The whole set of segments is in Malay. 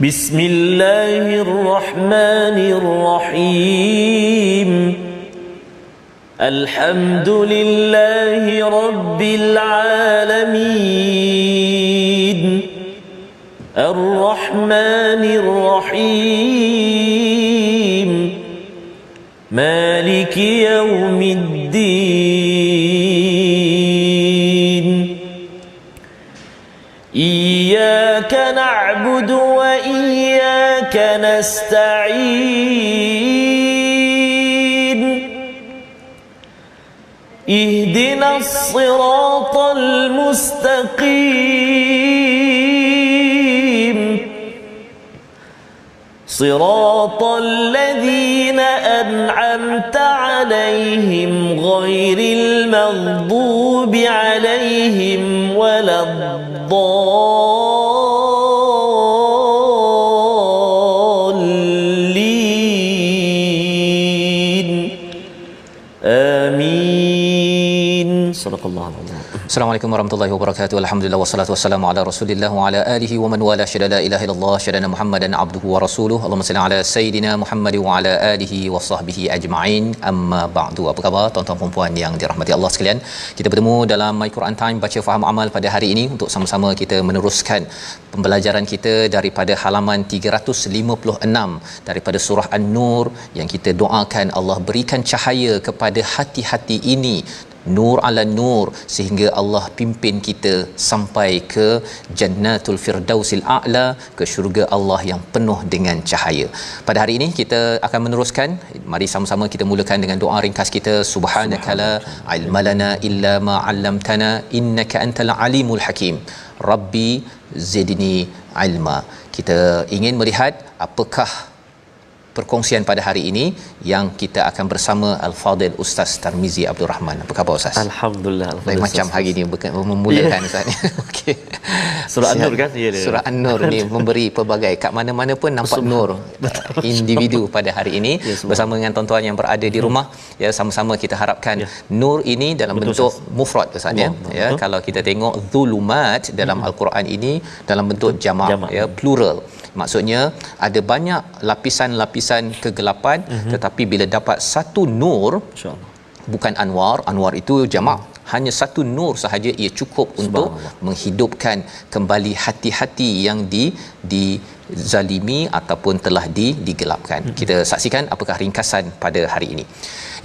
Bismillahirrahmanirrahim. Alhamdulillahi rabbil alamin. Ar-Rahmanir Rahim. Maliki yaumiddin. Iyyaka na'budu wa iyyaka nasta'in. Ihdinas siratal mustaqim. Siratal ladzina an'amta 'alaihim ghairil maghdubi 'alaihim waladdallin. Amin. Sadaqallahu alazim. Assalamualaikum warahmatullahi wabarakatuh. Alhamdulillah wassalatu wassalamu ala Rasulillah wa ala alihi wa man wala syada la ilaha illallah syadana Muhammadan abduhu wa rasuluhu. Allahumma salli ala sayidina Muhammad wa ala alihi wa sahbihi ajma'in. Amma ba'du. Apa khabar tuan-tuan dan puan yang dirahmati Allah sekalian? Kita bertemu dalam My Quran Time baca faham amal pada hari ini untuk sama-sama kita meneruskan pembelajaran kita daripada halaman 356 daripada surah An-Nur yang kita doakan Allah berikan cahaya kepada hati-hati ini, nur ala nur, sehingga Allah pimpin kita sampai ke Jannatul Firdausil A'la, ke syurga Allah yang penuh dengan cahaya. Pada hari ini kita akan meneruskan. Mari sama-sama kita mulakan dengan doa ringkas kita. Subhanakala ilmalana illa ma 'allamtana innaka antal alimul hakim. Rabbi zidni ilma. Kita ingin melihat apakah perkongsian pada hari ini yang kita akan bersama Al-Fadil Ustaz Tarmizi Abdul Rahman. Apa khabar Ustaz? Alhamdulillah. Macam hari ini memulakan Ustaz ni. Okey. Surah An-Nur kan? Ya, Surah An-Nur ni memberi pelbagai, kat mana-mana pun nampak nur individu pada hari ini. Bersama dengan tuan-tuan yang berada di rumah, ya, sama-sama kita harapkan nur ini dalam bentuk mufrad Ustaz ya. Ya, kalau kita tengok zulumat dalam Al-Quran ini dalam bentuk jamak, ya, plural. Maksudnya ada banyak lapisan-lapisan kegelapan, tetapi bila dapat satu nur, bukan anwar itu jamak, hanya satu nur sahaja ia cukup untuk menghidupkan kembali hati-hati yang dizalimi ataupun telah digelapkan. Kita saksikan apakah ringkasan pada hari ini,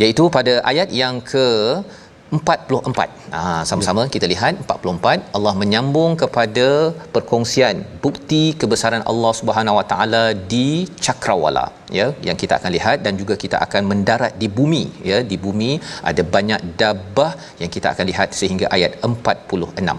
iaitu pada ayat yang ke 44. Sama-sama kita lihat 44. Allah menyambung kepada perkongsian bukti kebesaran Allah Subhanahu Wa Taala di cakrawala, ya, yang kita akan lihat, dan juga kita akan mendarat di bumi, ya. Di bumi ada banyak dabbah yang kita akan lihat sehingga ayat 46.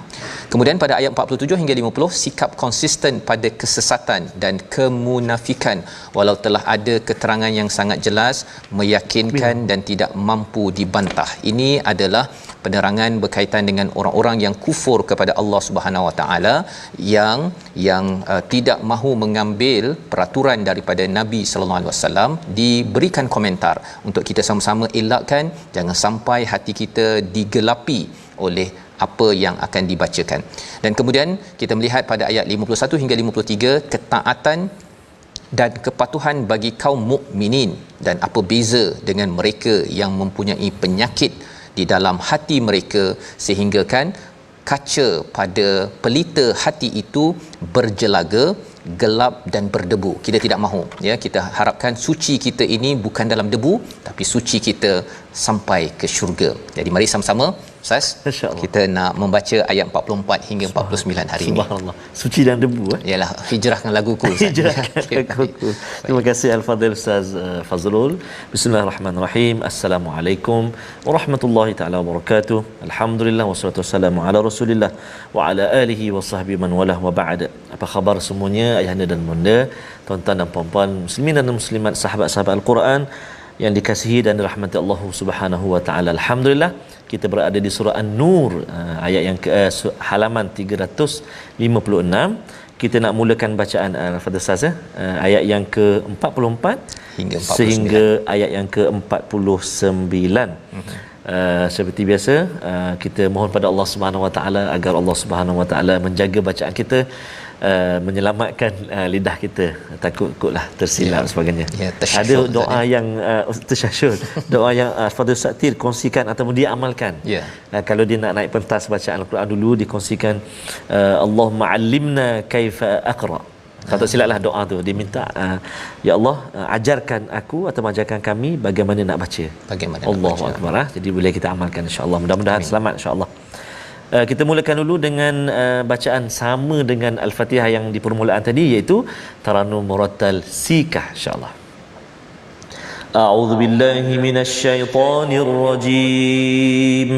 Kemudian pada ayat 47 hingga 50, sikap konsisten pada kesesatan dan kemunafikan walau telah ada keterangan yang sangat jelas, meyakinkan dan tidak mampu dibantah. Ini adalah penerangan berkaitan dengan orang-orang yang kufur kepada Allah Subhanahu Wa Taala, yang tidak mahu mengambil peraturan daripada Nabi sallallahu alaihi wasallam, diberikan komentar untuk kita sama-sama elakkan jangan sampai hati kita digelapi oleh apa yang akan dibacakan. Dan kemudian kita melihat pada ayat 51 hingga 53, ketaatan dan kepatuhan bagi kaum mukminin, dan apa beza dengan mereka yang mempunyai penyakit di dalam hati mereka sehingga kan kaca pada pelita hati itu berjelaga, gelap dan berdebu. Kita tidak mahu, ya, kita harapkan suci kita ini bukan dalam debu, tapi suci kita sampai ke syurga. Jadi mari sama-sama Ustaz, kita nak membaca ayat 44 hingga 49 hari ini. Subhanallah. Suci dan debu, Yalah, hijrahkan laguku. Hijrahkan laguku. Terima kasih Al-Fadhil Ustaz Fazrul. Bismillahirrahmanirrahim. Assalamualaikum warahmatullahi taala wabarakatuh. Alhamdulillah wassalatu wassalamu ala Rasulillah wa ala alihi wa sahbihi man walah wa ba'd. Apa khabar semuanya, ayahanda dan bunda, tuan-tuan dan puan-puan muslimin dan muslimat, sahabat-sahabat Al-Quran yang dikasihi dan dirahmati Allah Subhanahu wa taala. Alhamdulillah kita berada di surah An-Nur, ayat yang halaman 356. Kita nak mulakan bacaan Al-Fadhil Ustaz, ayat yang ke-44 hingga 49 sehingga ayat yang ke-49. seperti biasa kita mohon pada Allah Subhanahu Wa Taala agar Allah Subhanahu Wa Taala menjaga bacaan kita, menyelamatkan lidah kita, takutlah tersilap sebagainya. Ada doa yang tersyahsyud, doa yang Fadil Saktir kongsikan ataupun dia amalkan. Kalau dia nak naik pentas bacaan Al-Quran dulu, dikongsikan Allahumma 'allimna kaifa aqra. Kalau tak silaplah doa tu dia minta ya Allah ajarkan aku atau ajarkan kami bagaimana nak baca. Allahu akbar. Jadi boleh kita amalkan insya-Allah. Mudah-mudahan selamat insya-Allah. Kita mulakan dulu dengan bacaan sama dengan Al-Fatihah yang di permulaan tadi, iaitu Taranum Murattal Sikah insya-Allah. A'udzu billahi minasyaitonir rajim.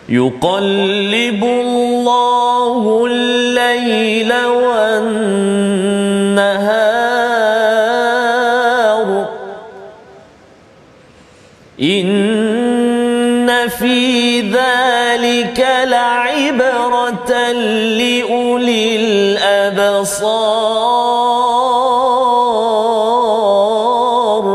يقلب الله الليل والنهار إن في ذلك لعبرة لأولي الأبصار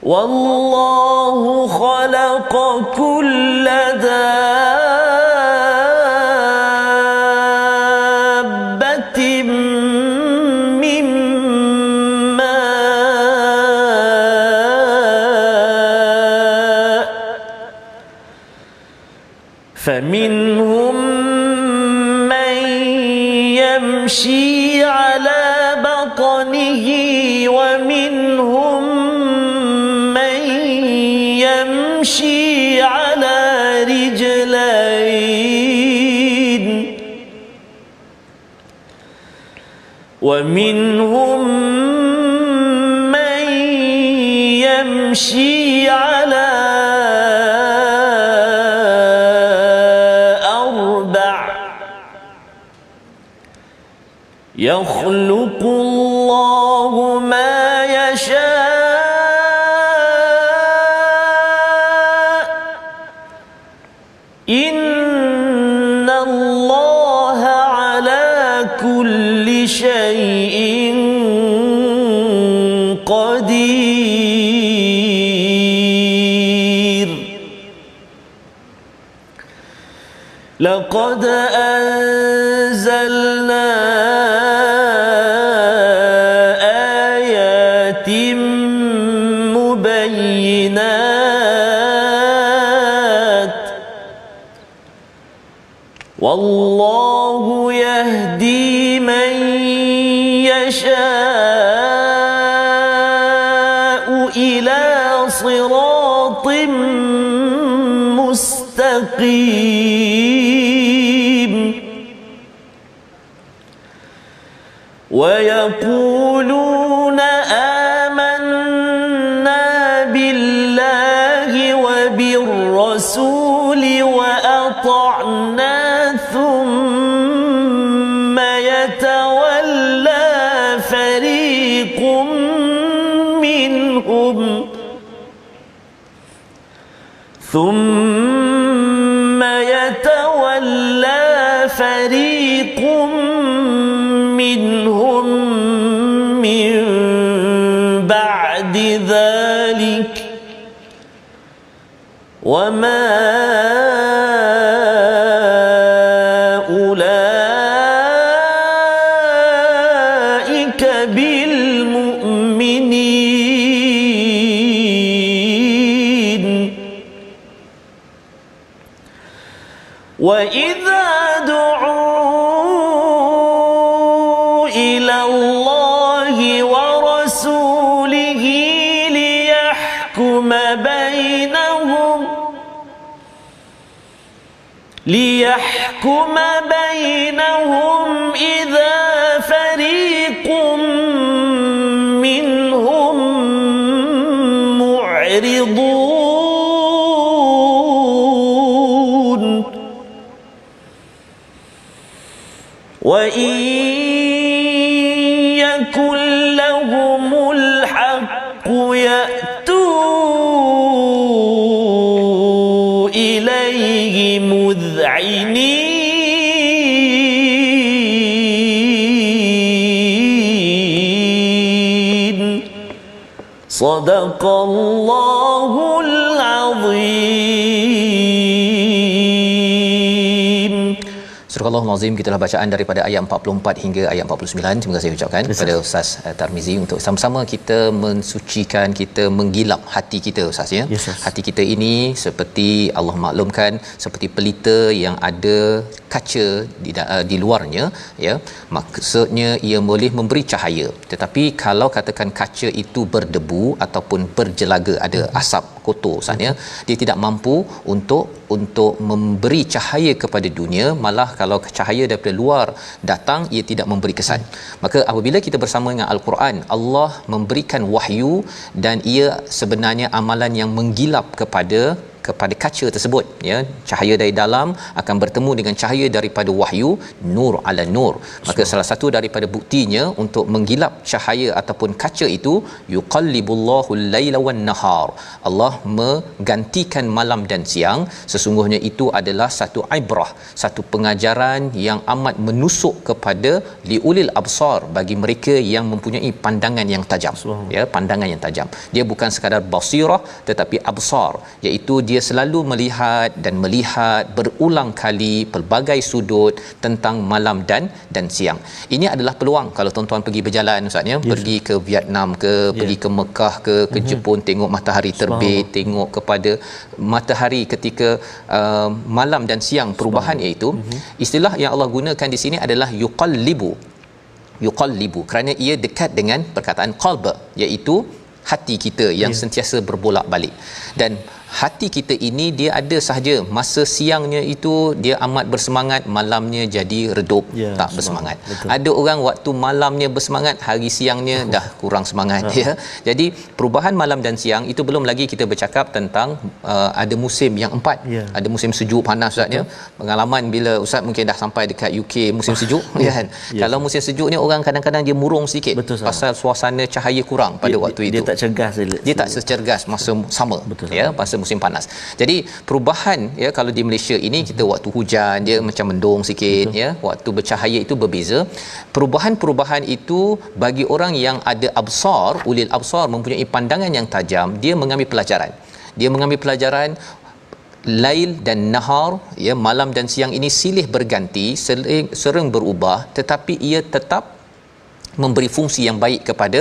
والله خلق كل دابة من ماء فمنهم من يمشي على بطنه ومنهم يمشي على رجلين ومنهم من يمشي على أربع يخلق الله ما يشاء إن الله على كل شيء قدير لقد أنزلنا آيات مبينات والله يهدي من يشاء إلى صراط مستقيم ويقولون آمنا بالله وبالرسول وأطعنا ثم يتولى فريق منهم من بعد ذلك وما أولئك بالمؤمنين وإذا دعوا إلى الله ورسوله ليحكم بينهم إذا فريق منهم معرضون وإن يكن لهم الحق يأتوا إليه مذعنين Sadaqallahul azim. Surah Al-Azim, gitulah bacaan daripada ayat 44 hingga ayat 49. Terima kasih ucapkan kepada Ustaz Tarmizi untuk sama-sama kita mensucikan, kita menggilap hati kita, Ustaz ya. Hati kita ini seperti Allah maklumkan seperti pelita yang ada kaca di luarnya ya. Maksudnya ia boleh memberi cahaya. Tetapi kalau katakan kaca itu berdebu ataupun berjelaga, ada asap kotor Ustaz ya, dia tidak mampu untuk memberi cahaya kepada dunia, malah kalau cahaya daripada luar datang ia tidak memberi kesan. Maka apabila kita bersama dengan Al-Quran, Allah memberikan wahyu dan ia sebenarnya amalan yang menggilap kepada kaca tersebut ya. Cahaya dari dalam akan bertemu dengan cahaya daripada wahyu, nur ala nur. Maka salah satu daripada buktinya untuk menggilap cahaya ataupun kaca itu, yuqallibullahu al-laila wan nahar. Allah menggantikan malam dan siang. Sesungguhnya itu adalah satu ibrah, satu pengajaran yang amat menusuk kepada liulil absar, bagi mereka yang mempunyai pandangan yang tajam ya, pandangan yang tajam. Dia bukan sekadar basirah tetapi absar, iaitu dia selalu melihat berulang kali pelbagai sudut tentang malam dan siang. Ini adalah peluang kalau tuan-tuan pergi berjalan Ustaz ya, pergi ke Vietnam ke, pergi ke Mekah ke Jepun, tengok matahari terbit, tengok kepada matahari ketika malam dan siang, perubahan iaitu istilah yang Allah gunakan di sini adalah yuqallibu kerana ia dekat dengan perkataan qalb, iaitu hati kita yang sentiasa berbolak-balik. Dan hati kita ini dia ada sahaja masa siangnya itu dia amat bersemangat, malamnya jadi redup, tak bersemangat. Ada orang waktu malamnya bersemangat, hari siangnya dah kurang semangat ya. Jadi perubahan malam dan siang itu, belum lagi kita bercakap tentang ada musim yang empat. Ada musim sejuk panas Ustaz ya. Pengalaman bila Ustaz mungkin dah sampai dekat UK musim sejuk kan. Kalau musim sejuk ni orang kadang-kadang dia murung sikit pasal suasana cahaya kurang pada waktu itu. Dia tak cergas, dia tak secergas masa sama ya, masa musim panas. Jadi perubahan ya, kalau di Malaysia ini kita waktu hujan dia macam mendung sikit ya, waktu bercahaya itu berbeza. Perubahan-perubahan itu bagi orang yang ada absar, ulil absar, mempunyai pandangan yang tajam, dia mengambil pelajaran. Dia mengambil pelajaran lail dan nahar ya, malam dan siang ini silih berganti, sering berubah, tetapi ia tetap memberi fungsi yang baik kepada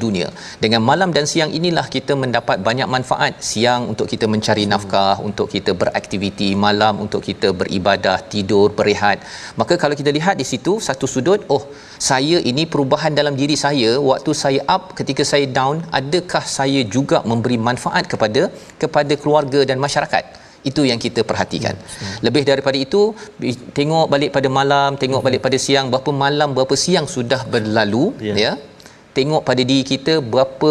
dunia. Dengan malam dan siang inilah kita mendapat banyak manfaat. Siang untuk kita mencari nafkah, untuk kita beraktiviti, malam untuk kita beribadah, tidur, berehat. Maka kalau kita lihat di situ satu sudut, oh saya ini perubahan dalam diri saya, waktu saya up, ketika saya down, adakah saya juga memberi manfaat kepada keluarga dan masyarakat? Itu yang kita perhatikan. Lebih daripada itu, tengok balik pada malam, tengok balik pada siang, berapa malam berapa siang sudah berlalu ya. Tengok pada diri kita, berapa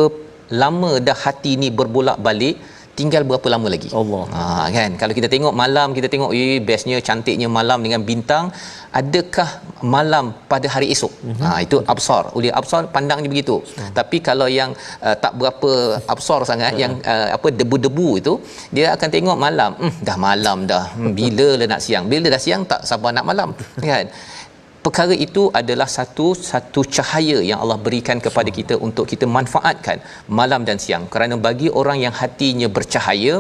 lama dah hati ni berbolak-balik, tinggal berapa lama lagi. Allah. Kan kalau kita tengok malam, kita tengok bestnya, cantiknya malam dengan bintang, adakah malam pada hari esok? Itu absar, oleh absar pandangnya begitu. Tapi kalau yang tak berapa absar sangat, yang debu-debu itu, dia akan tengok malam, dah malam dah, bila lah nak siang, bila dah siang tak sabar nak malam kan. Perkara itu adalah satu cahaya yang Allah berikan kepada kita untuk kita manfaatkan malam dan siang. Kerana bagi orang yang hatinya bercahaya,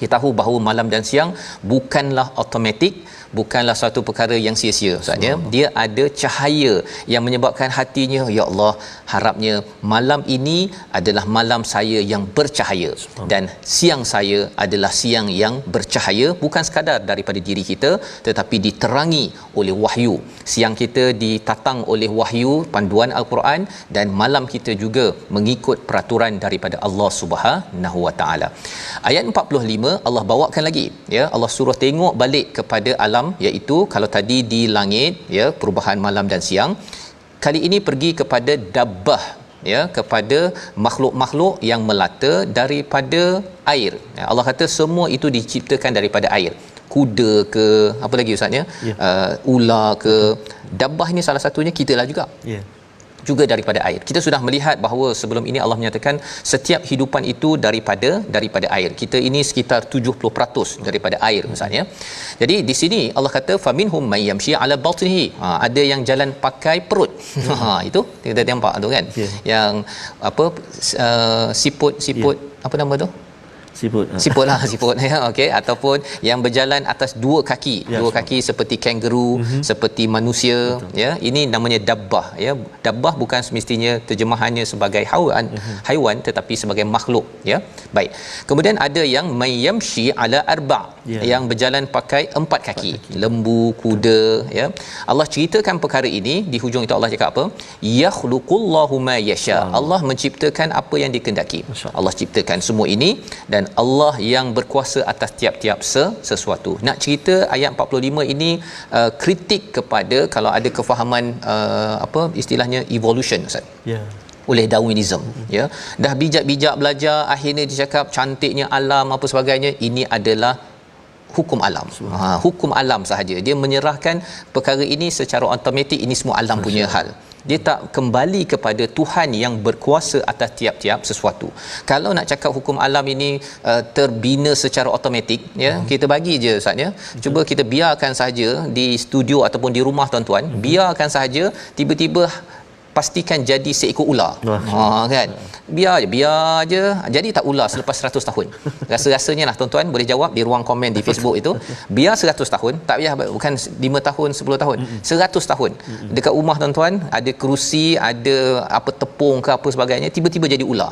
kita tahu bahawa malam dan siang bukanlah automatik, bukanlah satu perkara yang sia-sia Ustaz ya. Dia ada cahaya yang menyebabkan hatinya, ya Allah, harapnya malam ini adalah malam saya yang bercahaya dan siang saya adalah siang yang bercahaya, bukan sekadar daripada diri kita tetapi diterangi oleh wahyu. Siang kita ditatang oleh wahyu, panduan Al-Quran, dan malam kita juga mengikut peraturan daripada Allah Subhanahu Wa Taala. Ayat 45 Allah bawakan lagi ya, Allah suruh tengok balik kepada alam, iaitu kalau tadi di langit ya, perubahan malam dan siang, kali ini pergi kepada dabbah ya, kepada makhluk-makhluk yang melata daripada air ya. Allah kata semua itu diciptakan daripada air. Kuda ke, apa lagi Ustaz ya, ular ke, dabbah ini salah satunya kita lah juga juga daripada air. Kita sudah melihat bahawa sebelum ini Allah menyatakan setiap hidupan itu daripada air. Kita ini sekitar 70% daripada air misalnya. Jadi di sini Allah kata faminhum may yamshi ala batnihi. Ada yang jalan pakai perut. Itu kita nampak tu kan. Yang apa siput apa nama tu? Siput ya, okey, ataupun yang berjalan atas dua kaki, kaki seperti kangaroo, seperti manusia. Betul. Ya, ini namanya dabbah ya. Dabbah bukan semestinya terjemahannya sebagai haiwan tetapi sebagai makhluk ya. Baik, kemudian ada yang mayyamshi ala arba', yang berjalan pakai empat kaki, lembu, kuda ya. Allah ceritakan perkara ini, di hujung itu Allah cakap apa? Yakhluqullahu ma yasha. Allah menciptakan apa yang dikehendaki. Allah ciptakan semua ini dan Allah yang berkuasa atas tiap-tiap sesuatu. Nak cerita ayat 45 ini kritik kepada kalau ada kefahaman apa istilahnya evolution Ustaz. Oleh Darwinism ya. Dah bijak-bijak belajar, akhirnya dia cakap cantiknya alam apa sebagainya, ini adalah hukum alam. Hukum alam sahaja. Dia menyerahkan perkara ini secara automatik, ini semua alam punya hal. Dia tak kembali kepada Tuhan yang berkuasa atas tiap-tiap sesuatu. Kalau nak cakap hukum alam ini terbina secara automatik ya, kita bagi je Ustaz ya. Cuba kita biarkan saja di studio ataupun di rumah tuan-tuan, biarkan saja tiba-tiba pastikan jadi seekor ular. Kan. Biar je jadi tak ular selepas 100 tahun. Rasa-rasanya lah tuan-tuan boleh jawab di ruang komen di Facebook itu. Biar 100 tahun, tak payah bukan 5 tahun, 10 tahun, 100 tahun. Dekat rumah tuan-tuan ada kerusi, ada apa tepung ke apa sebagainya, tiba-tiba jadi ular.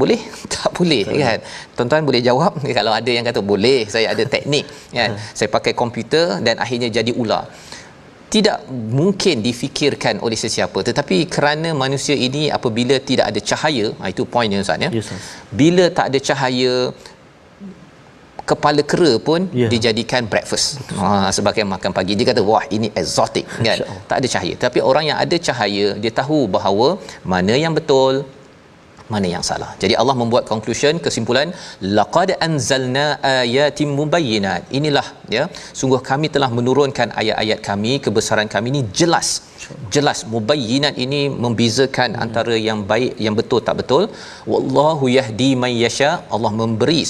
Boleh? Tak boleh kan. Tuan-tuan boleh jawab. Kalau ada yang kata boleh, saya ada teknik kan. Saya pakai komputer dan akhirnya jadi ular. Tidak mungkin difikirkan oleh sesiapa, tetapi kerana manusia ini apabila tidak ada cahaya, itu poinnya Ustaz ya. Bila tak ada cahaya, kepala kera pun dijadikan breakfast sebagai makan pagi. Dia kata wah ini exotic kan. Tak ada cahaya, tapi orang yang ada cahaya dia tahu bahawa mana yang betul, mana yang salah. Jadi Allah membuat conclusion, kesimpulan, laqad anzalna ayatin mubayyinat. Inilah ya, sungguh kami telah menurunkan ayat-ayat kami, kebesaran kami ini jelas. Mubayyinat ini membezakan antara yang baik yang betul tak betul. Wallahu yahdi man yasha. Allah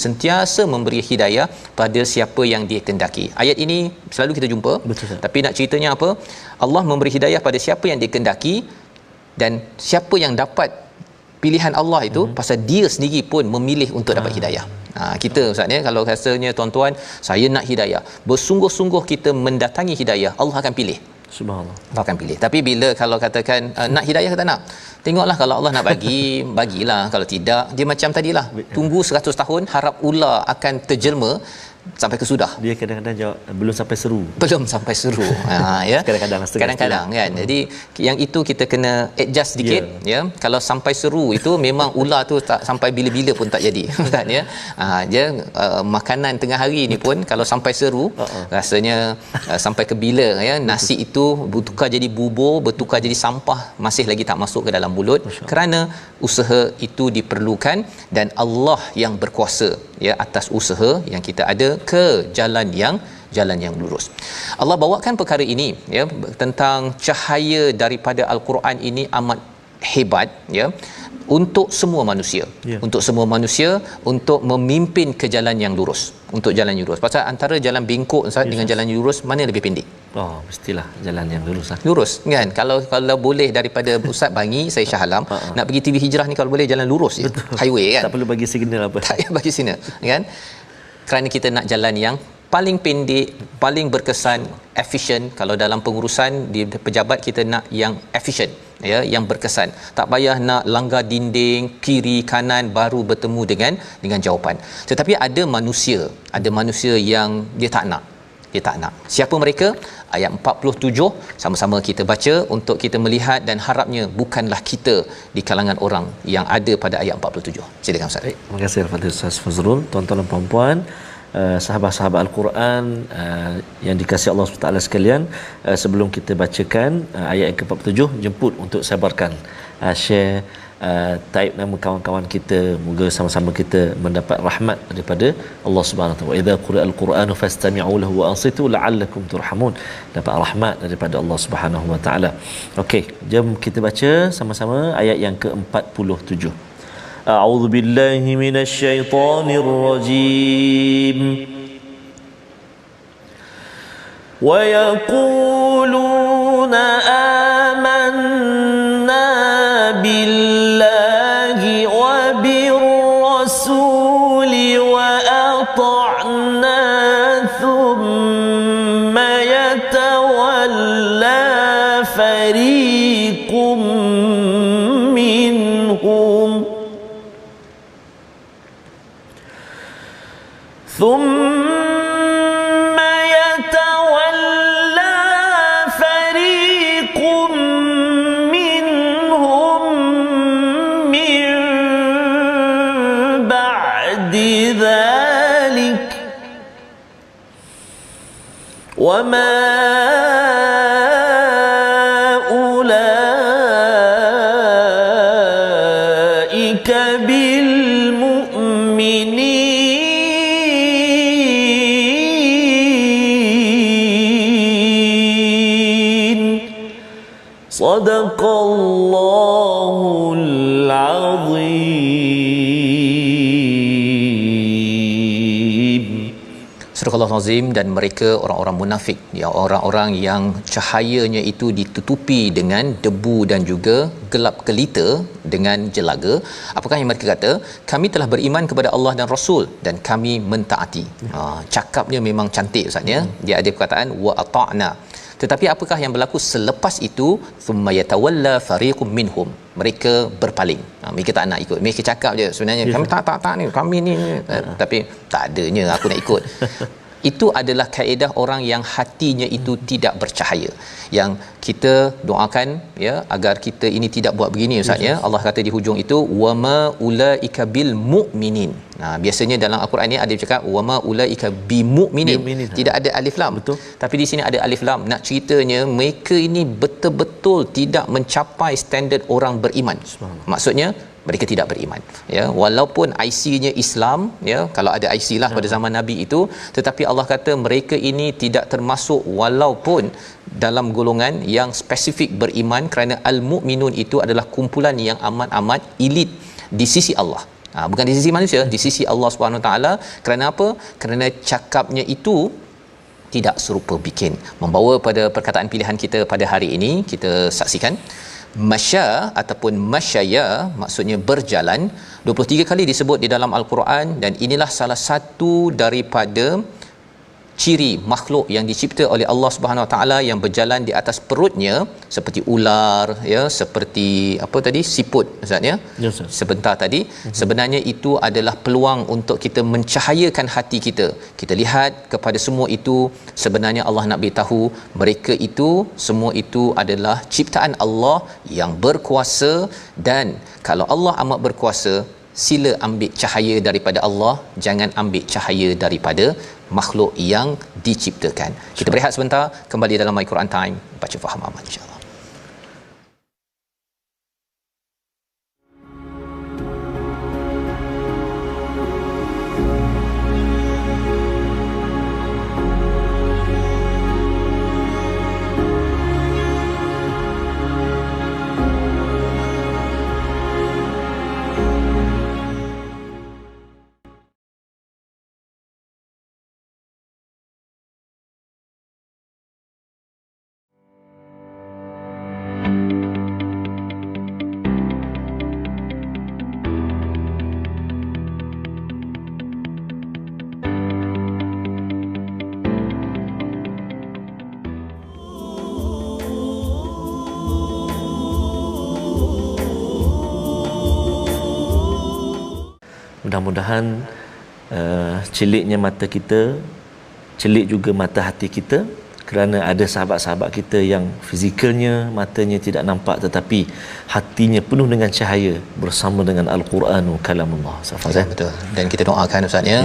sentiasa memberi hidayah pada siapa yang dia kehendaki. Ayat ini selalu kita jumpa. Betul. Tapi nak ceritanya apa? Allah memberi hidayah pada siapa yang dia kehendaki, dan siapa yang dapat pilihan Allah itu pasal dia sendiri pun memilih untuk dapat hidayah. Kita Ustaz ya, kalau rasanya tuan-tuan saya nak hidayah, bersungguh-sungguh kita mendatangi hidayah, Allah akan pilih. Subhanallah. Allah akan pilih. Tapi bila kalau katakan nak hidayah ke tak nak, tengoklah kalau Allah nak bagi, bagilah. Kalau tidak, dia macam tadilah, tunggu 100 tahun harap ular akan terjelma sampai ke sudah. Dia kadang-kadang jawab belum sampai seru. Ya. Kadang-kadang kan. Jadi yang itu kita kena adjust sedikit ya. Kalau sampai seru itu memang ular tu tak sampai bila-bila pun tak jadi kan ya. Makanan tengah hari ni pun kalau sampai seru rasanya sampai ke bila ya, nasi itu bertukar jadi bubur, bertukar jadi sampah, masih lagi tak masuk ke dalam mulut kerana usaha itu diperlukan dan Allah yang berkuasa ya atas usaha yang kita ada ke jalan yang lurus. Allah bawakan perkara ini ya, tentang cahaya daripada Al-Quran ini amat hebat ya, untuk semua manusia. Untuk semua manusia, untuk memimpin ke jalan yang lurus. Untuk jalan yang lurus. Pasal antara jalan bengkok Ustaz dengan jalan yang lurus, mana lebih pendek? Mestilah jalan yang lurus lah. Lurus kan. Kalau boleh daripada Ustaz Bangi, saya Shah Alam, nak pergi TV Hijrah ni kalau boleh jalan lurus je. Highway kan. Tak perlu bagi signal apa. Tak payah bagi signal kan. Kerana kita nak jalan yang paling pendek, paling berkesan, efisien. Kalau dalam pengurusan di pejabat kita nak yang efisien ya, yang berkesan. Tak payah nak langgar dinding kiri kanan baru bertemu dengan jawapan. Tetapi ada manusia yang dia tak nak. Siapa mereka? Ayat 47 sama-sama kita baca untuk kita melihat, dan harapnya bukanlah kita di kalangan orang yang ada pada ayat 47. Silakan Ustaz. Terima kasih kepada Ustaz Fazrul. Tuan-tuan dan puan-puan, sahabat-sahabat Al-Quran yang dikasihi Allah SWT sekalian, sebelum kita bacakan ayat yang ke-47, jemput untuk sebarkan, share taib nama kawan-kawan kita, moga sama-sama kita mendapat rahmat daripada Allah Subhanahu Wa Taala. Wa idza quri'al Qur'anu fastami'u lahu wa ansitu la'allakum turhamun. Dapat rahmat daripada Allah Subhanahu Wa Taala. Okey, jom kita baca sama-sama ayat yang ke-47. A'udzu billahi minasyaitonir rajim. Wa yaquluna amanna billahi wa birrasuli wa ata'na thumma yatawalla fariqum minhum وما أولئك بالمؤمنين صدق الله العظيم. Surah Al-Azim. Dan mereka orang-orang munafik, ya, orang-orang yang cahayanya itu ditutupi dengan debu dan juga gelap gelita dengan jelaga. Apakah yang mereka kata? Kami telah beriman kepada Allah dan Rasul dan kami mentaati. Cakapnya memang cantik Ustaz ya. Dia ada perkataan wa ata'na. Tetapi apakah yang berlaku selepas itu? Thumma yatawalla fariqum minhum. Mereka berpaling. Mereka tak nak ikut. Mereka cakap je sebenarnya kami tak ni, kami ni. Tapi tak adanya aku nak ikut. Itu adalah kaedah orang yang hatinya itu tidak bercahaya. Yang kita doakan ya agar kita ini tidak buat begini Ustaz ya. Allah kata di hujung itu wama ulaika bil mu'minin. Biasanya dalam Al-Quran ni ada cakap wama ulaika bi mu'minin. Tidak ada alif lam. Betul. Tapi di sini ada alif lam. Nak ceritanya mereka ini betul-betul tidak mencapai standard orang beriman. Maksudnya mereka tidak beriman ya, walaupun IC-nya Islam ya, kalau ada IC lah pada zaman Nabi itu, tetapi Allah kata mereka ini tidak termasuk walaupun dalam golongan yang spesifik beriman, kerana al-mu'minun itu adalah kumpulan yang amat-amat elit di sisi Allah. Bukan di sisi manusia, di sisi Allah Subhanahu Wa Taala. Kerana apa? Kerana cakapnya itu tidak serupa bikin. Membawa pada perkataan pilihan kita pada hari ini, kita saksikan masya ataupun masyaya, maksudnya berjalan, 23 kali disebut di dalam Al-Quran. Dan inilah salah satu daripada ciri makhluk yang dicipta oleh Allah Subhanahu Wa Taala yang berjalan di atas perutnya seperti ular ya, seperti apa tadi, siput Ustaz ya, sebentar tadi. Sebenarnya itu adalah peluang untuk kita mencahayakan hati kita. Kita lihat kepada semua itu, sebenarnya Allah nak beritahu mereka itu semua itu adalah ciptaan Allah yang berkuasa. Dan kalau Allah amat berkuasa, sila ambil cahaya daripada Allah, jangan ambil cahaya daripada makhluk yang diciptakan. Kita berehat sebentar, kembali dalam My Quran Time, baca faham amal insya-Allah. Mudah-mudahan celiknya mata kita, celik juga mata hati kita, kerana ada sahabat-sahabat kita yang fizikalnya matanya tidak nampak tetapi hatinya penuh dengan cahaya bersama dengan Al-Quran kalamullah. Ya, betul. Dan kita doakan Ustaz ya,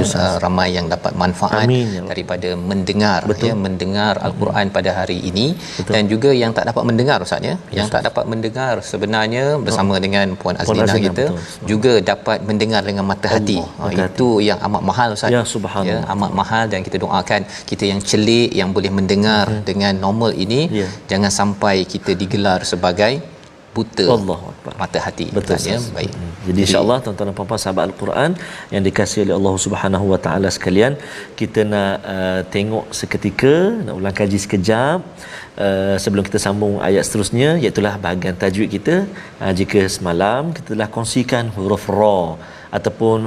ramai yang dapat manfaat daripada mendengar mendengar Al-Quran pada hari ini. Betul. Dan juga yang tak dapat mendengar Ustaz ya, yang tak dapat mendengar sebenarnya bersama dengan Puan Azlina kita juga dapat mendengar dengan mata hati. Itu yang amat mahal Ustaz. Ya, subhanallah. Ya, amat mahal. Dan kita doakan kita yang celik yang boleh mendengar dengan normal ini, jangan sampai kita digelar sebagai buta mata hati. Betul ya. Baik. Jadi insya-Allah tuan-tuan dan puan-puan sahabat Al-Quran yang dikasihi oleh Allah Subhanahu Wa Taala sekalian, kita nak tengok seketika, nak ulang kaji sekejap sebelum kita sambung ayat seterusnya, iaitu bahagian tajwid kita. Jika semalam kita telah kongsikan huruf ra ataupun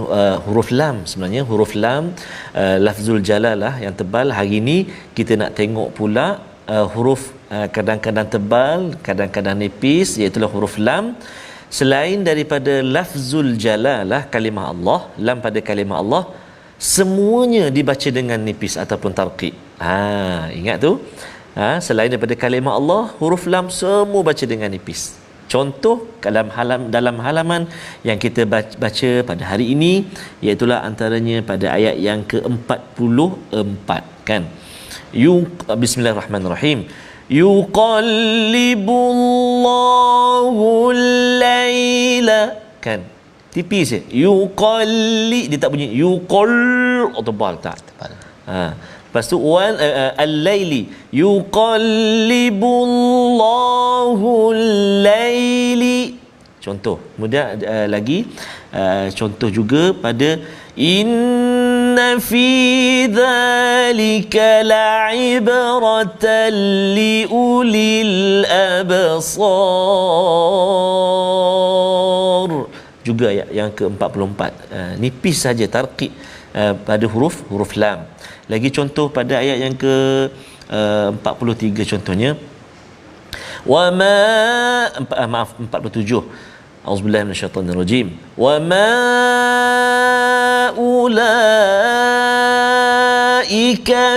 huruf lam, sebenarnya huruf lam lafzul jalalah yang tebal. Hari ini kita nak tengok pula huruf kadang-kadang tebal, kadang-kadang nipis, iaitu huruf lam. Selain daripada lafzul jalalah kalimah Allah, lam pada kalimah Allah, semuanya dibaca dengan nipis ataupun tarqiq. Ingat tu. Selain daripada kalimah Allah, huruf lam semua baca dengan nipis. Contoh dalam halaman yang kita baca pada hari ini, iaitu antaranya pada ayat yang ke-44 kan. Bismillahirrahmanirrahim. Yuqallibullahu al-laila, kan, tipis je. Dia tak bunyi tebal tak. Lepas tu al-laili, yuqallibullahu al-laili. Contoh kemudian lagi contoh juga pada inna fi dzalika la'ibratan liulil absar, juga yang ke-44 nipis saja tarqiq pada huruf lam. Lagi contoh pada ayat yang ke-43 contohnya wama 47, auzubillahi minasyaitonirrajim, wama ulaika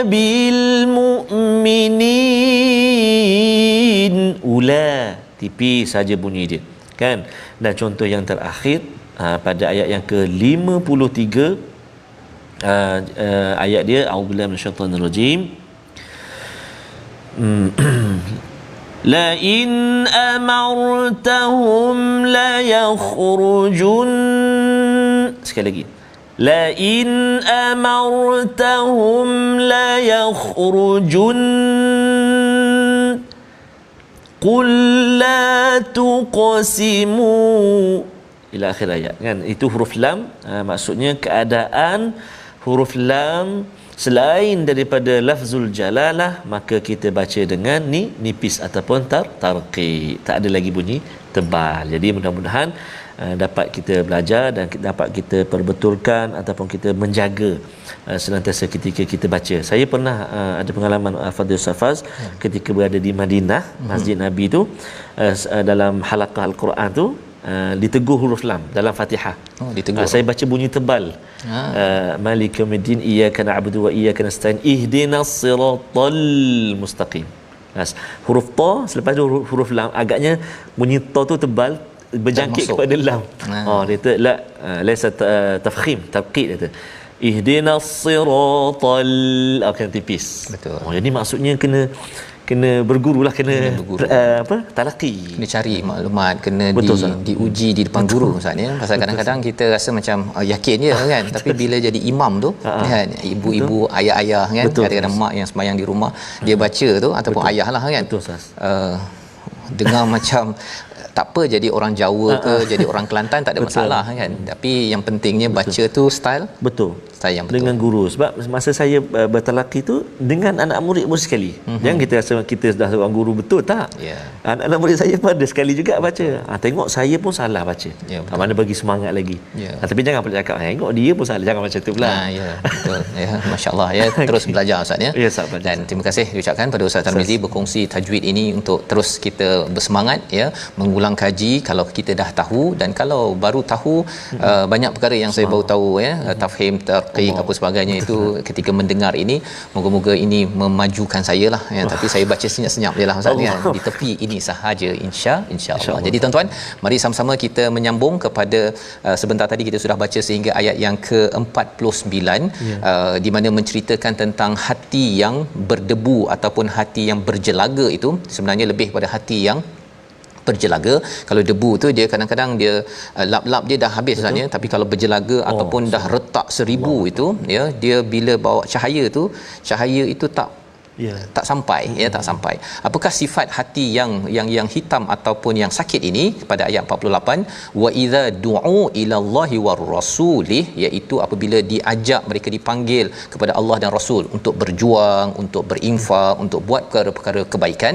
bil mu'minin. Ula tipis saja bunyi dia kan. Dan contoh yang terakhir pada ayat yang ke-53, ayat dia auzubillahi minasyaitonirrajim, la in amartahum la yakhrujun. Sekali lagi, la in amartahum la yakhrujun qul la tuqsimu ila akhir ayat kan. Itu huruf lam, maksudnya keadaan huruf lam selain daripada lafzul jalalah maka kita baca dengan nipis ataupun tarqiq, tak ada lagi bunyi tebal. Jadi mudah-mudahan dapat kita belajar dan dapat kita perbetulkan ataupun kita menjaga senantiasa ketika kita baca. Saya pernah ada pengalaman Fadil Safaz ketika berada di Madinah, Masjid Nabi tu, dalam halaqah Al-Quran tu ditegur huruf lam dalam Fatihah. Saya baca bunyi tebal. Maliki yaumiddin iyyaka na'budu wa iyyaka nasta'in ihdinas siratal mustaqim. Huruf ta selepas tu huruf lam, agaknya bunyi ta tu tebal berjangkit kepada lam. Dia tu laisa tafkhim, tarqiq dia tu. Ihdinas siratal, akan tipis. Betul. Jadi maksudnya kena bergurulah, kena talaqi, kena cari maklumat, kena diuji di depan guru Ustaz ya. Pasal kadang-kadang kita rasa macam yakin je kan, tapi bila jadi imam tu kan, ibu-ibu, ayah-ayah kan, kadang-kadang mak yang sembahyang di rumah dia baca tu ataupun ayah lah kan, dengar macam tak apa jadi orang Jawa ke jadi orang Kelantan tak ada masalah kan, tapi yang pentingnya baca tu style yang betul dengan guru. Sebab masa saya bertalaqi tu dengan anak murid pun sekali. Jangan kita rasa kita dah seorang guru, betul tak? Anak murid saya pun ada sekali juga baca. Tengok saya pun salah baca. Mana bagi semangat lagi. Tapi jangan pula cakap tengok dia pun salah, jangan macam tu pula. Betul ya, masya-Allah ya. Terus belajar Ustaz ya. Dan terima kasih diucapkan pada Ustaz Tarmizi berkongsi tajwid ini untuk terus kita bersemangat ya, mengulang ulang kaji kalau kita dah tahu, dan kalau baru tahu banyak perkara yang saya baru tahu ya, tafhim, tarqiq apa sebagainya itu ketika mendengar ini, moga-moga ini memajukan saya lah ya. Tapi saya baca senyap-senyap je lah Ustaz kan, di tepi ini sahaja insya-Allah. Jadi tuan-tuan, mari sama-sama kita menyambung kepada sebentar tadi kita sudah baca sehingga ayat yang ke-49 di mana menceritakan tentang hati yang berdebu ataupun hati yang berjelaga. Itu sebenarnya lebih pada hati yang berjelaga. Kalau debu tu dia kadang-kadang dia lap-lap dia dah habis sebenarnya, tapi kalau berjelaga ataupun dah retak 1000 itu ya, dia bila bawa cahaya itu tak sampai ya, tak sampai. Apakah sifat hati yang hitam ataupun yang sakit ini? Pada ayat 48, wa idza du'u ila Allahi war rasulih, iaitu apabila diajak, mereka dipanggil kepada Allah dan Rasul untuk berjuang, untuk berinfak, untuk buat perkara-perkara kebaikan,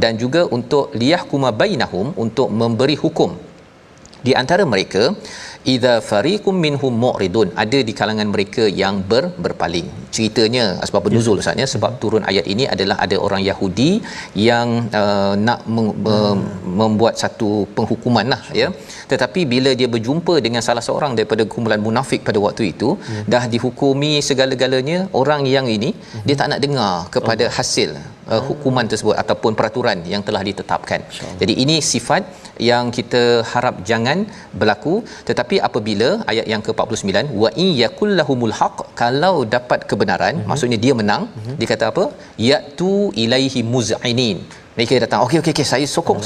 dan juga untuk liyahkuma bainahum, untuk memberi hukum di antara mereka. Idza fariqum minhum mu'ridun, ada di kalangan mereka yang berpaling. Ceritanya asbab nuzul Ustaz, sebab turun ayat ini adalah ada orang Yahudi yang nak membuat satu penghukuman lah ya. Tetapi bila dia berjumpa dengan salah seorang daripada kumpulan munafik pada waktu itu, dah dihukumi segala-galanya, orang yang ini dia tak nak dengar kepada hasil hukuman tersebut ataupun peraturan yang telah ditetapkan. Jadi ini sifat yang kita harap jangan berlaku. Tetapi apabila ayat yang ke-49, wa in yakul lahumul haqq, kalau dapat kebenaran, maksudnya dia menang, dia kata apa? Yatu ilaihi muz'inin, mereka datang, okey saya sokong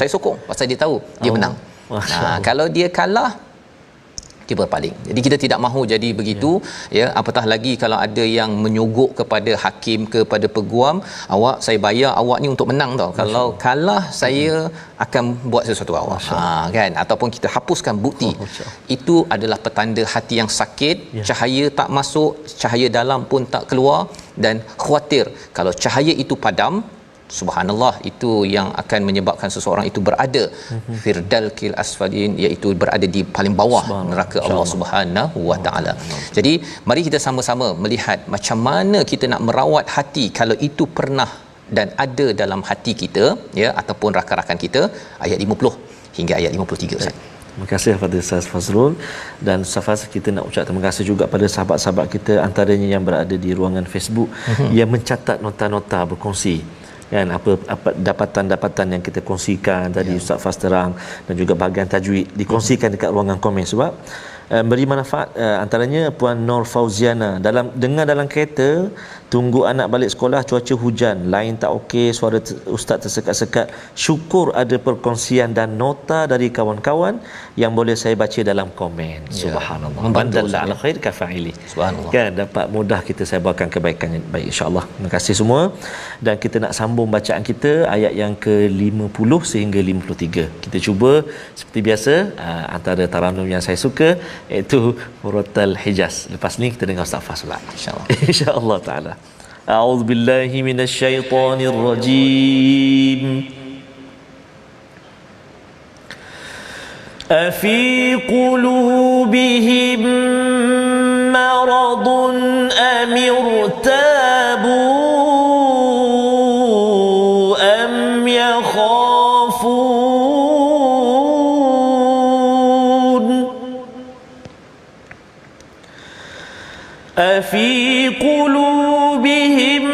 pasal dia tahu dia menang. Kalau dia kalah, dia berpaling. Jadi kita tidak mahu jadi begitu ya. Apatah lagi kalau ada yang menyogok kepada hakim, kepada peguam, saya bayar awak ni untuk menang tau, kalau kalah saya akan buat sesuatu awak kan, ataupun kita hapuskan bukti. Itu adalah petanda hati yang sakit. Cahaya tak masuk, cahaya dalam pun tak keluar, dan khawatir kalau cahaya itu padam, subhanallah, itu yang akan menyebabkan seseorang itu berada firdalkil asfalin, iaitu berada di paling bawah neraka Allah Subhanahu wa taala. Jadi mari kita sama-sama melihat macam mana kita nak merawat hati kalau itu pernah dan ada dalam hati kita ya, ataupun rakan-rakan kita. Ayat 50 hingga ayat 53 Ustaz. Terima kasih kepada Ustaz Fazrul. Dan Ustaz, kita nak ucap terima kasih juga pada sahabat-sahabat kita, antaranya yang berada di ruangan Facebook yang mencatat nota-nota, berkongsi kan apa dapatan-dapatan yang kita kongsikan tadi. Ustaz Faz terang, dan juga bahagian tajwid dikongsikan dekat ruangan komen, sebab beri manfaat. Antaranya Puan Nur Fauziana, dalam kereta tunggu anak balik sekolah, cuaca hujan, lain tak okey, suara ustaz tersekat-sekat. Syukur ada perkongsian dan nota dari kawan-kawan yang boleh saya baca dalam komen. Subhanallah, bandalla ala khair kafa'ili. Subhanallah, kan dapat mudah kita sebarkan kebaikan yang baik, insya-Allah. Terima kasih semua, dan kita nak sambung bacaan kita ayat yang ke-50 sehingga 53. Kita cuba seperti biasa, antara taranum yang saya suka iaitu Murattal Hijaz. Lepas ni kita dengar Ustaz Faz pula, insya-Allah. Insya-Allah taala. A'udzu billahi minasyaitonir rajim. Afi qulubihim maradun am irtabu am yakhafun. Afi qulubihim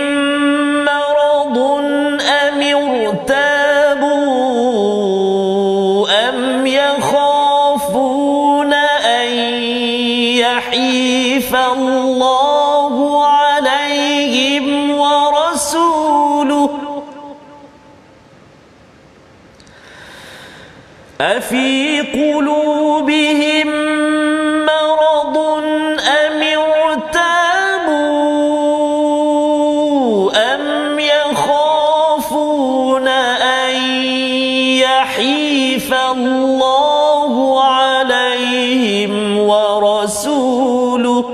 maradun am irtabu am yakhafuna an yahifa Allahu alaihim wa rasuluhu. Afi qulubihim maradun am irtabu am yakhafuna an yahifa Allahu alaihim wa rasuluhu.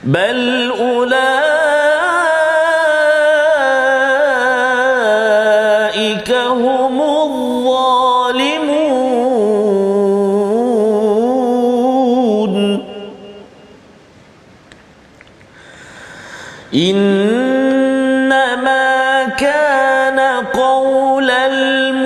Bal ulaika humul zalimun. إنما كان قول المؤمنين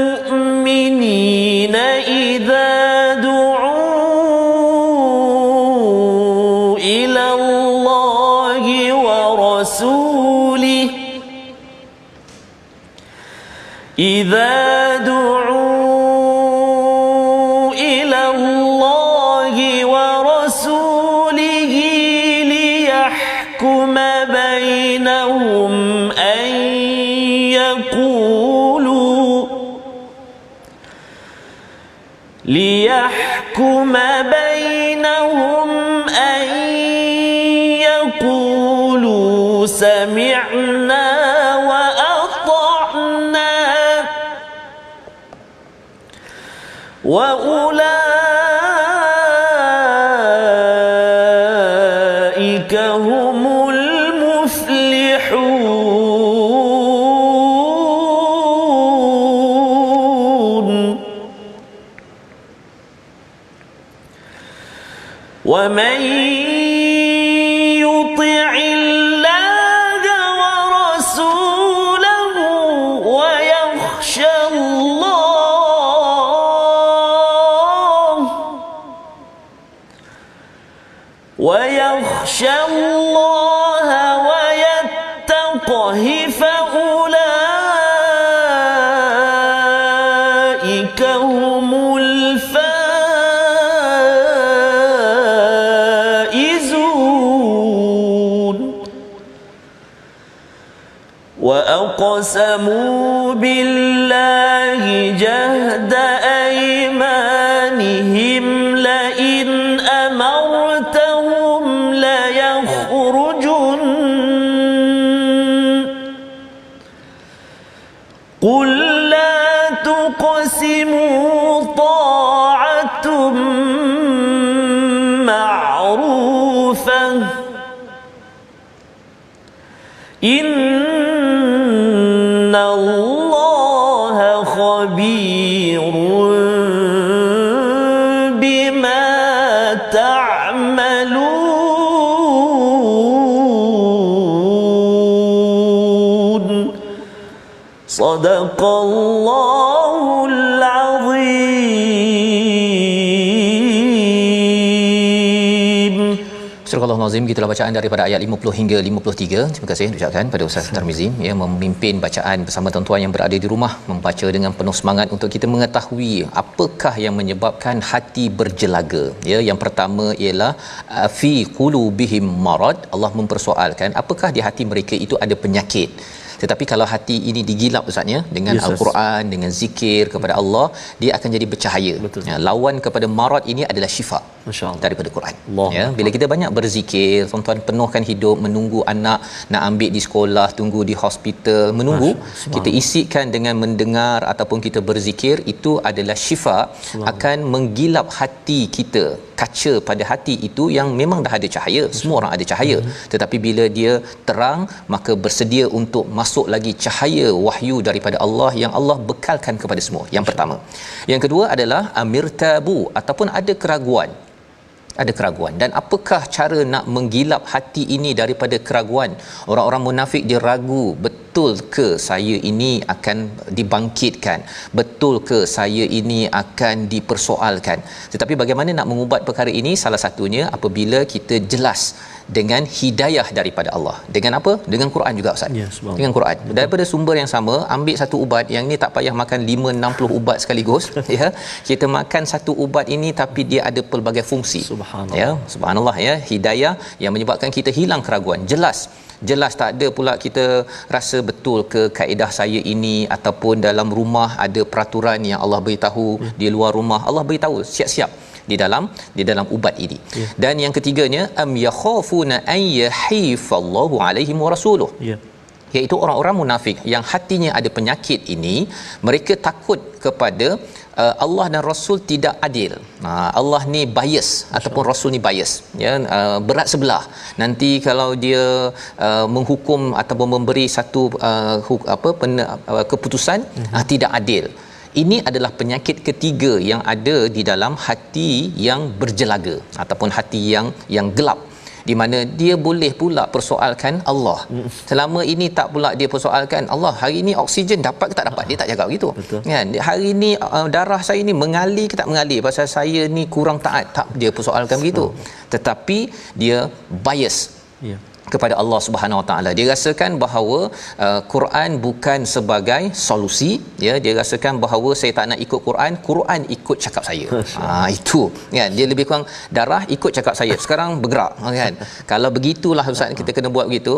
idza du'u ila Allahi wa rasulihi liyahkuma bainahum an yaqulu sami'na wa ata'na wa ulaika humul muflihun. Wa man ويخشى الله ويتقه فأولئك هم الفائزون. وأقسموا بالله جهد أيمانهم لئن أمرتهم ليخرجن قل لا تقسموا طاعة معروفة إن الله خبير بما تعملون. صدق الله العظيم. Surah Al-Azim, gitulah bacaan daripada ayat 50 hingga 53. Terima kasih ucapkan pada Ustaz Tarmizi yang memimpin bacaan bersama tuan-tuan yang berada di rumah, membaca dengan penuh semangat untuk kita mengetahui apakah yang menyebabkan hati berjelaga. Ya, yang pertama ialah fi qulubihim marad. Allah mempersoalkan apakah di hati mereka itu ada penyakit. Tetapi kalau hati ini digilap Ustaznya dengan Al-Quran, dengan zikir kepada Allah, dia akan jadi bercahaya. Ya, lawan kepada marad ini adalah syifa daripada Quran. Ya, bila kita banyak berzikir, tuan-tuan penuhkan hidup menunggu anak nak ambil di sekolah, tunggu di hospital, menunggu, kita isikan dengan mendengar ataupun kita berzikir, itu adalah syifa, akan menggilap hati kita. Kaca pada hati itu yang memang dah ada cahaya, semua orang ada cahaya, tetapi bila dia terang, maka bersedia untuk masuk lagi cahaya wahyu daripada Allah yang Allah bekalkan kepada semua. Yang pertama. Yang kedua adalah amirtabu, ataupun ada keraguan. Ada keraguan. Dan apakah cara nak menggilap hati ini daripada keraguan? Orang-orang munafik dia ragu, betul ke saya ini akan dibangkitkan? Betul ke saya ini akan dipersoalkan? Tetapi bagaimana nak mengubat perkara ini? Salah satunya apabila kita jelas dengan hidayah daripada Allah. Dengan apa? Dengan Quran juga Ustaz. Dengan Quran. Daripada sumber yang sama, ambil satu ubat, yang ni tak payah makan 5-60 ubat sekaligus ya. Kita makan satu ubat ini tapi dia ada pelbagai fungsi. Subhanallah. Ya, subhanallah ya. Hidayah yang menyebabkan kita hilang keraguan. Jelas tak ada pula kita rasa betul ke kaedah saya ini, ataupun dalam rumah ada peraturan yang Allah beritahu, di luar rumah Allah beritahu, siap-siap di dalam ubat ini. Dan yang ketiganya am yakhafuna an yahifallahu alaihim wa rasuluh. Iaitu orang-orang munafik yang hatinya ada penyakit ini, mereka takut kepada Allah dan Rasul tidak adil. Allah ni bias ataupun Rasul ni bias, ya, berat sebelah. Nanti kalau dia menghukum ataupun memberi satu keputusan tidak adil. Ini adalah penyakit ketiga yang ada di dalam hati yang berjelaga ataupun hati yang gelap, di mana dia boleh pula persoalkan Allah. Selama ini tak pula dia persoalkan Allah. Hari ini oksigen dapat ke tak dapat, dia tak jaga begitu. Kan? Hari ini darah saya ni mengalir ke tak mengalir, pasal saya ni kurang taat, tak dia persoalkan begitu. Tetapi dia bias. kepada Allah Subhanahu Wa Taala. Dia rasakan bahawa Quran bukan sebagai solusi, ya, dia rasakan bahawa saya tak nak ikut Quran, Quran ikut cakap saya. Itu kan, dia lebih kurang darah ikut cakap saya, sekarang bergerak kan. Kalau begitulah ustaz, kita kena buat begitu,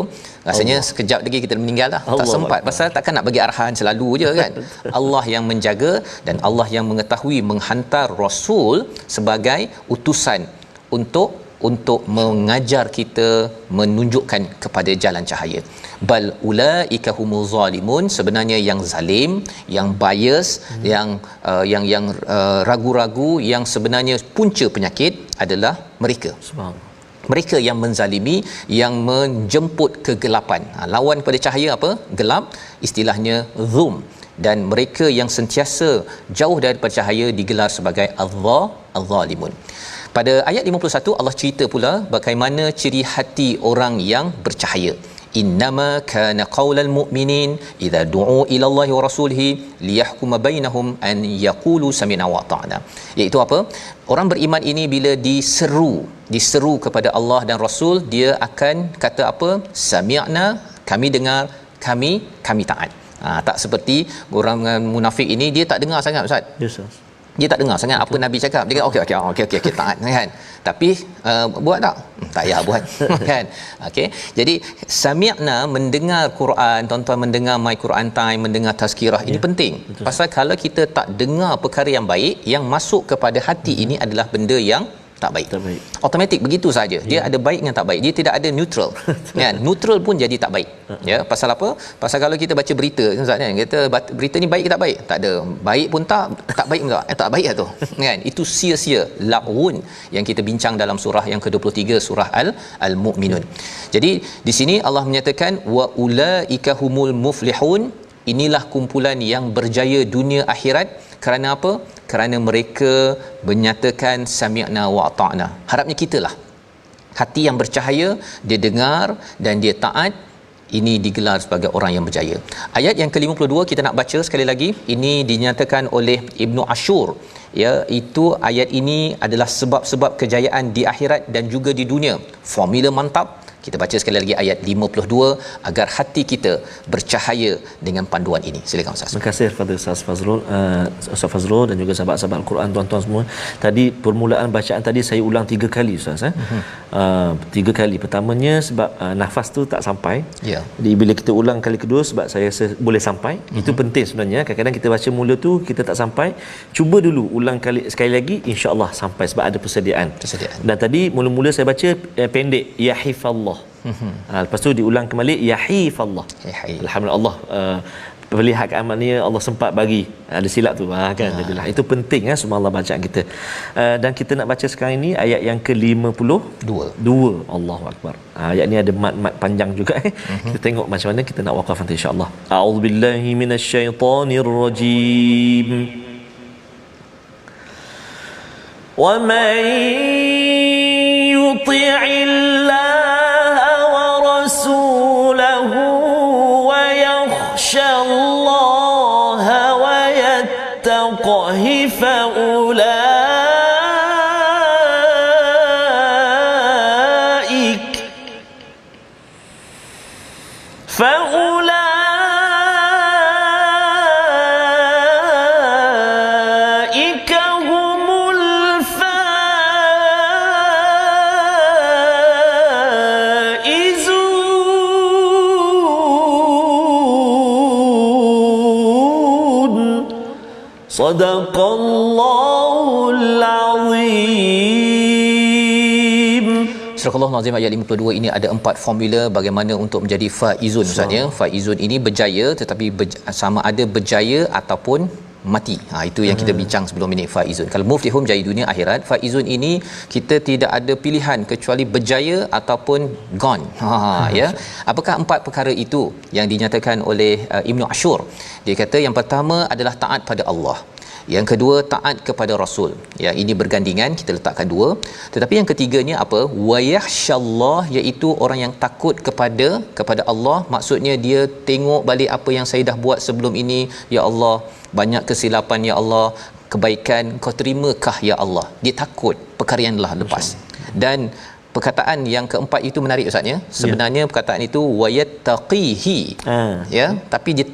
rasanya sekejap lagi kita meninggal lah. Tak sempat, pasal takkan nak bagi arahan selalu je kan. Allah yang menjaga dan Allah yang mengetahui menghantar rasul sebagai utusan untuk mengajar kita, menunjukkan kepada jalan cahaya. Bal ulaika humuz zalimun, sebenarnya yang zalim, yang bias, yang ragu-ragu, yang sebenarnya punca penyakit adalah mereka. Subhanallah. Mereka yang menzalimi, yang menjemput kegelapan. Lawan pada cahaya apa? Gelap, istilahnya dhum. Dan mereka yang sentiasa jauh daripada cahaya digelar sebagai al-zalimun. Pada ayat 51 Allah cerita pula bagaimana ciri hati orang yang bercahaya. Innama kana qaulal mu'minin idza du'u ila Allahi wa rasulihi liyahkuma bainahum an yaqulu sami'na wa ata'na. Iaitu apa? Orang beriman ini bila diseru kepada Allah dan Rasul, dia akan kata apa? Sami'na, kami dengar, kami taat. Tak seperti orang munafik ini, dia tak dengar sangat ustaz. Yes, Ustaz. Dia tak dengar sangat apa Nabi cakap. Dia kata okey taat kan. Tapi buat tak? Tak payah buat kan. Okey. Jadi sami'na, mendengar Quran, tuan-tuan mendengar My Quran Time, mendengar tazkirah, ini penting. Betul. Pasal kalau kita tak dengar perkara yang baik, yang masuk kepada hati ini adalah benda yang tak baik. Automatik begitu saja. Dia ada baik dengan tak baik. Dia tidak ada neutral. Kan? Neutral pun jadi tak baik. Ya, pasal apa? Pasal kalau kita baca berita ustaz kan, kita berita ni baik ke tak baik? Tak ada. Baik pun tak baik pun tak baik lah tu. Kan? Itu sia-sia, la'un yang kita bincang dalam surah yang ke-23, surah Al-Mu'minun. Jadi di sini Allah menyatakan wa ulaika humul muflihun, inilah kumpulan yang berjaya dunia akhirat. Kerana apa? Kerana mereka menyatakan sami'na wa ata'na. Harapnya kitalah hati yang bercahaya, dia dengar dan dia taat, ini digelar sebagai orang yang berjaya. Ayat yang ke-52 kita nak baca sekali lagi. Ini dinyatakan oleh Ibnu Ashur, ya, itu ayat ini adalah sebab-sebab kejayaan di akhirat dan juga di dunia. Formula mantap. Kita baca sekali lagi ayat 52 agar hati kita bercahaya dengan panduan ini. Silakan Ustaz. Terima kasih kepada Ustaz Fazrul, Ustaz Fazrul dan juga sahabat-sahabat Al-Quran, tuan-tuan semua. Tadi permulaan bacaan tadi saya ulang 3 kali Ustaz. 3 kali. Pertamanya sebab nafas tu tak sampai. Ya. Jadi bila kita ulang kali kedua sebab saya boleh sampai. Itu penting sebenarnya. Kadang-kadang kita baca mula tu kita tak sampai. Cuba dulu ulang sekali lagi, insya-Allah sampai sebab ada persediaan. Dan tadi mula-mula saya baca pendek, ya hifallah. Lepas tu diulang kembali ya hifallah. Alhamdulillah, perlihatkan maknanya Allah sempat bagi ada silap tu kan. Alhamdulillah, itu penting subhanallah bacaan kita. Dan kita nak baca sekarang ini ayat yang ke-52. Allahu akbar. Ayat ni ada mat panjang juga Kita tengok macam mana kita nak waqaf nanti insya-Allah. A'udzubillahi minasyaitonirrajim. Wa man yuti'illah ورسوله ويخشى الله ويتقه فأولئك هم Sadaqallahul Azim. Surah Al-Azim ayat 52 ini ada 4 formula bagaimana untuk menjadi faizun Ustaz ya. Faizun ini berjaya, tetapi sama ada berjaya ataupun mati. Itu yang kita bincang sebelum ini, faizun. Kalau muflihun berjaya dunia akhirat, faizun ini kita tidak ada pilihan kecuali berjaya ataupun gone. Ya. Apakah 4 perkara itu yang dinyatakan oleh Ibnu Ashur? Dia kata yang pertama adalah taat pada Allah. Yang kedua taat kepada Rasul. Ya, ini bergandingan, kita letakkan 2. Tetapi yang ketiganya apa? Wa yakhshallah, iaitu orang yang takut kepada Allah. Maksudnya dia tengok balik apa yang saya dah buat sebelum ini. Ya Allah, banyak kesilapan ya Allah, kebaikan kau terimakah ya Allah. Dia takut perkara yang telah lepas. Dan perkataan yang keempat itu menarik Ustaz ya. Sebenarnya perkataan itu wayattaqihi. Ya, tapi dia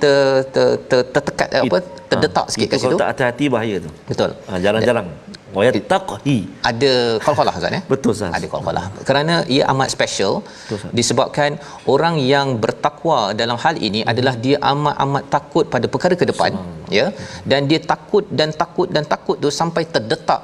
tertekat apa terdetak sikit kat situ. Kalau tak hati-hati bahaya tu. Betul. Jarang-jarang. Wayattaqi. Ada qalqalah Ustaz ya. Betul Ustaz. Ada qalqalah. Kerana ia amat special disebabkan orang yang bertakwa dalam hal ini adalah dia amat takut pada perkara ke depan, ya. Dan dia takut dan takut tu sampai terdetak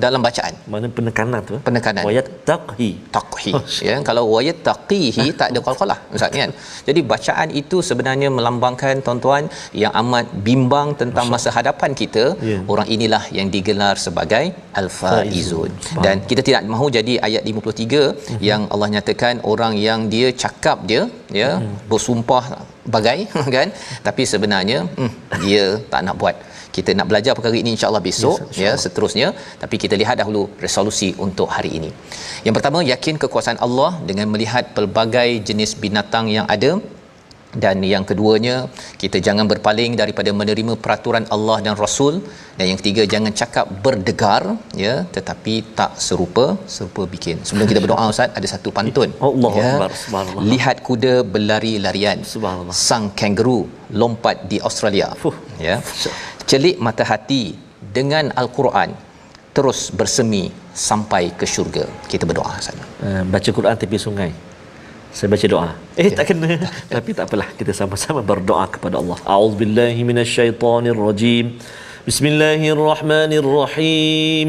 dalam bacaan. Mana penekanan tu? Penekanan. Wayattaqi. Taqhi. Ya, kalau wayattaqihi tak ada qalqalah Ustaz kan. Jadi bacaan itu sebenarnya melambangkan tuan-tuan yang amat bimbang tentang masa hadapan kita. Orang inilah yang digelar sebagai al-faizun. Dan kita tidak mahu jadi ayat 53 yang Allah nyatakan orang yang dia cakap dia ya bersumpah bagai kan, tapi sebenarnya dia tak nak buat. Kita nak belajar perkara ini insya-Allah besok, ya, seterusnya, tapi kita lihat dahulu resolusi untuk hari ini. Yang pertama, yakin kekuasaan Allah dengan melihat pelbagai jenis binatang yang ada. Dan yang keduanya, kita jangan berpaling daripada menerima peraturan Allah dan Rasul. Dan yang ketiga, jangan cakap berdegar, ya, tetapi tak serupa bikin. Sebelum kita berdoa Ustaz, ada satu pantun. Allahu ya. Akbar, subhanallah. Lihat kuda berlari-larian, Subhanallah. sang kangaroo lompat di Australia. Ya. Celik mata hati dengan Al-Quran, terus bersemi sampai ke syurga. Kita berdoa Ustaz. Baca Quran tepi sungai. Saya baca doa. Tak kena. Tapi tak apalah, kita sama-sama berdoa kepada Allah. A'udzubillahi minasyaitonirrajim. Bismillahirrahmanirrahim.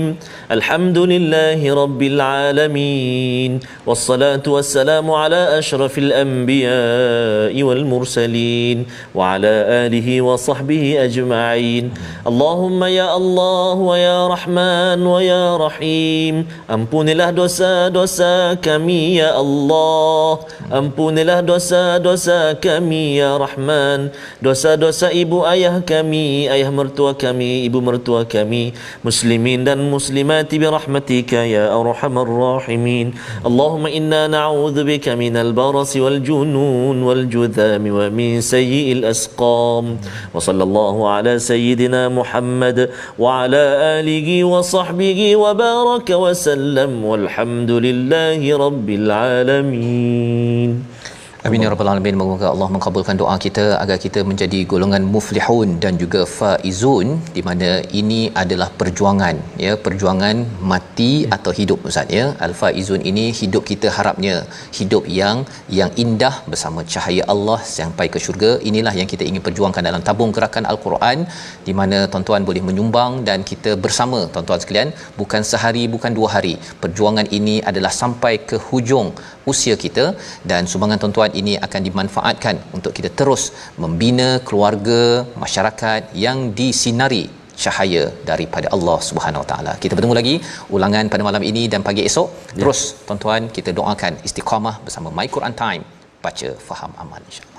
Alhamdulillahi rabbil alamin. Wassalatu wassalamu ala asyrafil anbiya'i wal mursalin wa ala alihi wa sahbihi ajma'in. Allahumma ya Allah wa ya Rahman wa ya Rahim. Ampunilah dosa-dosa kami ya Allah. Ampunilah dosa-dosa kami ya Rahman. Dosa-dosa ibu ayah kami, ayah mertua kami, ibu mertua kami, muslimin dan muslimati birahmatika ya arhamar rahimin. Allahumma inna na'udzubika minal barasi wal junun wal judhami wa min sayyi'il asqam. Wa sallallahu ala sayyidina Muhammad wa ala alihi wa sahbihi wa baraka wa sallam walhamdulillahi rabbil alamin. Amin ya rabbal alamin. Moga Allah mengabulkan doa kita agar kita menjadi golongan muflihun dan juga faizun, di mana ini adalah perjuangan, ya, perjuangan mati atau hidup Ustaz, ya. Al faizun ini hidup kita harapnya hidup yang indah bersama cahaya Allah sampai ke syurga. Inilah yang kita ingin perjuangkan dalam tabung gerakan Al-Quran, di mana tuan-tuan boleh menyumbang dan kita bersama tuan-tuan sekalian, bukan sehari bukan 2 hari. Perjuangan ini adalah sampai ke hujung usia kita, dan sumbangan tuan-tuan ini akan dimanfaatkan untuk kita terus membina keluarga, masyarakat yang disinari cahaya daripada Allah Subhanahu Wa Taala. Kita bertemu lagi ulangan pada malam ini dan pagi esok. Terus tuan-tuan kita doakan istiqamah bersama My Quran Time, baca faham amal insya-Allah.